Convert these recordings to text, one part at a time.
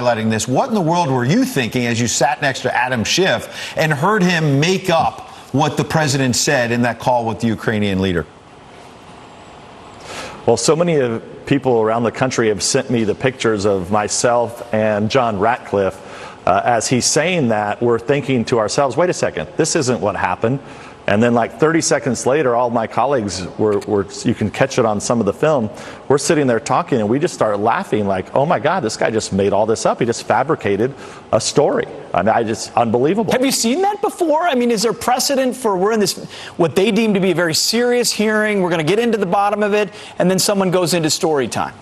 highlighting this. What in the world were you thinking as you sat next to Adam Schiff and heard him make up what the president said in that call with the Ukrainian leader? Well, so many people around the country have sent me the pictures of myself and John Ratcliffe. As he's saying that, we're thinking to ourselves, wait a second, this isn't what happened. And then like 30 seconds later, all my colleagues were, you can catch it on some of the film, we're sitting there talking and we just start laughing like, oh my God, this guy just made all this up. He just fabricated a story. I mean, unbelievable. Have you seen that before? I mean, is there precedent for we're in this, what they deem to be a very serious hearing, we're going to get into the bottom of it, and then someone goes into story time?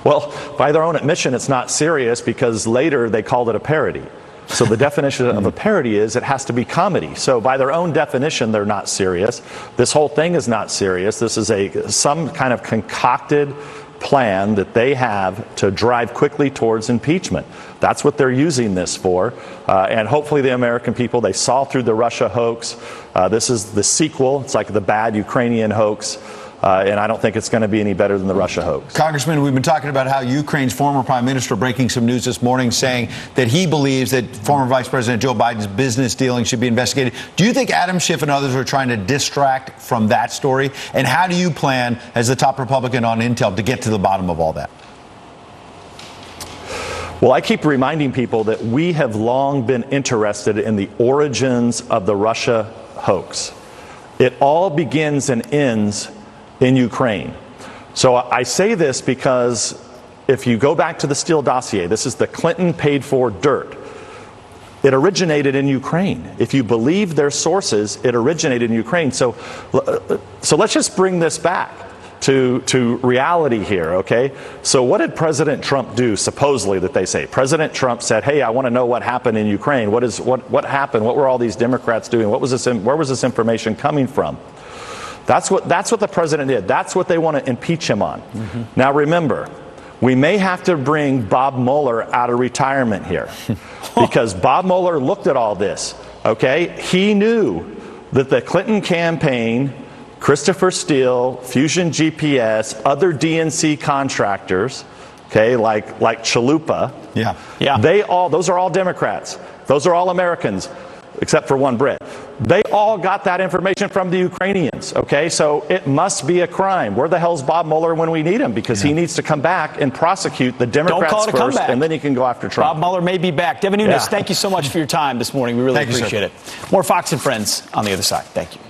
Well, by their own admission, it's not serious because later they called it a parody. So the definition of a parody is it has to be comedy. So by their own definition, they're not serious. This whole thing is not serious. This is some kind of concocted plan that they have to drive quickly towards impeachment. That's what they're using this for. And hopefully the American people, they saw through the Russia hoax. This is the sequel. It's like the bad Ukrainian hoax. And I don't think it's going to be any better than the Russia hoax. Congressman, we've been talking about how Ukraine's former prime minister breaking some news this morning saying that he believes that former Vice President Joe Biden's business dealings should be investigated. Do you think Adam Schiff and others are trying to distract from that story? And how do you plan, as the top Republican on Intel, to get to the bottom of all that? Well, I keep reminding people that we have long been interested in the origins of the Russia hoax. It all begins and ends in Ukraine. So I say this because if you go back to the Steele dossier, this is the Clinton paid for dirt. It originated in Ukraine. If you believe their sources, it originated in Ukraine. So let's just bring this back to reality here, okay? So what did President Trump do, supposedly, that they say? President Trump said, hey, I want to know what happened in Ukraine. What happened? What were all these Democrats doing? Where was this information coming from? That's what the president did. That's what they want to impeach him on. Mm-hmm. Now, remember, we may have to bring Bob Mueller out of retirement here because Bob Mueller looked at all this, okay? He knew that the Clinton campaign, Christopher Steele, Fusion GPS, other DNC contractors, okay, like Chalupa, those are all Democrats. Those are all Americans, except for one Brit. They all got that information from the Ukrainians, okay? So it must be a crime. Where the hell's Bob Mueller when we need him? Because he needs to come back and prosecute the Democrats first, and then he can go after Trump. Bob Mueller may be back. Devin Nunes, thank you so much for your time this morning. We really appreciate it. More Fox and Friends on the other side. Thank you.